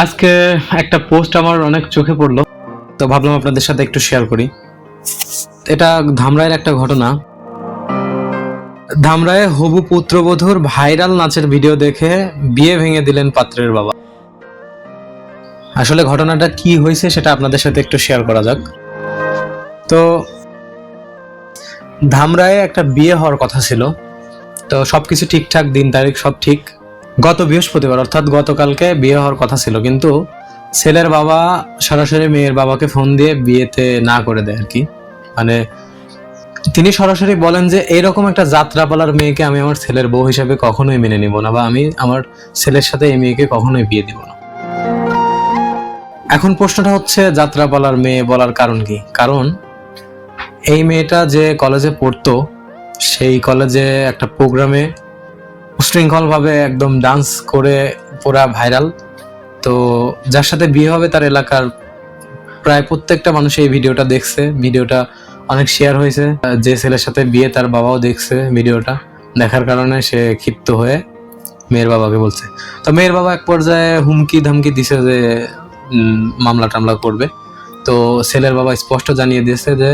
আজকে একটা পোস্ট আমার অনেক চোখে পড়লো, তো ভাবলাম আপনাদের সাথে একটু শেয়ার করি। এটা ধামরাইয়ের একটা ঘটনা। ধামরাইয়ে হবু পুত্রবধূর ভাইরাল নাচের ভিডিও দেখে বিয়ে ভেঙে দিলেন পাত্রের বাবা। আসলে ঘটনাটা কি হয়েছে সেটা আপনাদের সাথে একটু শেয়ার করা যাক। তো ধামরাইয়ে একটা বিয়ে হওয়ার কথা ছিল, তো সবকিছু ঠিকঠাক, দিন তারিখ সব ঠিক। গত বৃহস্পতিবার অর্থাৎ গতকালকে বিয়ে হওয়ার কথা ছিল, কিন্তু ছেলের বাবা সরাসরি মেয়ের বাবাকে ফোন দিয়ে বিয়েতে না করে দেয় আর কি। মানে তিনি সরাসরি বলেন যে এইরকম একটা যাত্রাপালার মেয়েকে আমি আমার ছেলের বউ হিসেবে কখনোই মেনে নিব না, বা আমি আমার ছেলের সাথে এই মেয়েকে কখনোই বিয়ে দিব না। এখন প্রশ্নটা হচ্ছে, যাত্রাপালার মেয়ে বলার কারণ কি? কারণ এই মেয়েটা যে কলেজে পড়তো, সেই কলেজে একটা প্রোগ্রামে উশৃঙ্খলভাবে একদম ডান্স করে পুরা ভাইরাল। তো যার সাথে বিয়ে হবে তার এলাকার প্রায় প্রত্যেকটা মানুষ এই ভিডিওটা দেখছে, ভিডিওটা অনেক শেয়ার হয়েছে। যে ছেলের সাথে বিয়ে তার বাবাও দেখছে ভিডিওটা, দেখার কারণে সে ক্ষিপ্ত হয়ে মেয়ের বাবাকে বলছে। তো মেয়ের বাবা এক পর্যায়ে হুমকি ধামকি দিছে যে মামলা টামলা করবে। তো ছেলের বাবা স্পষ্ট জানিয়ে দিয়েছে যে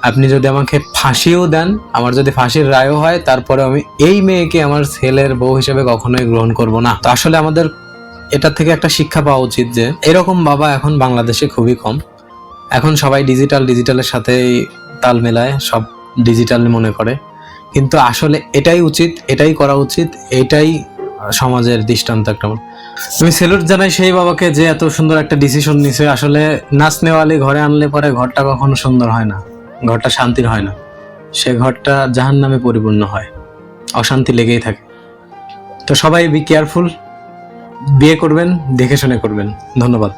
আপনি যদি আমাকে ফাঁসিও দেন, আমার যদি ফাঁসির রায়ও হয়, তারপরে আমি এই মেয়েকে আমার ছেলের বউ হিসেবে কখনোই গ্রহণ করব না। তো আসলে আমাদের এটা থেকে একটা শিক্ষা পাওয়া উচিত যে এরকম বাবা এখন বাংলাদেশে খুবই কম। এখন সবাই ডিজিটালের সাথেই তাল মেলায়, সব ডিজিটাল মনে করে, কিন্তু আসলে এটাই উচিত, এটাই করা উচিত, এটাই সমাজের দৃষ্টান্ত একটা। আমি সেলুট জানাই সেই বাবাকে যে এত সুন্দর একটা ডিসিশন নিছে। আসলে নাচ নেওয়ালি ঘরে আনলে পরে ঘরটা কখনো সুন্দর হয় না, ঘরটা শান্তির হয় না, সে ঘরটা জাহান্নামে পরিপূর্ণ হয়, অশান্তি লেগেই থাকে। তো সবাই বি কেয়ারফুল, বিয়ে করবেন দেখে শুনে করবেন। ধন্যবাদ।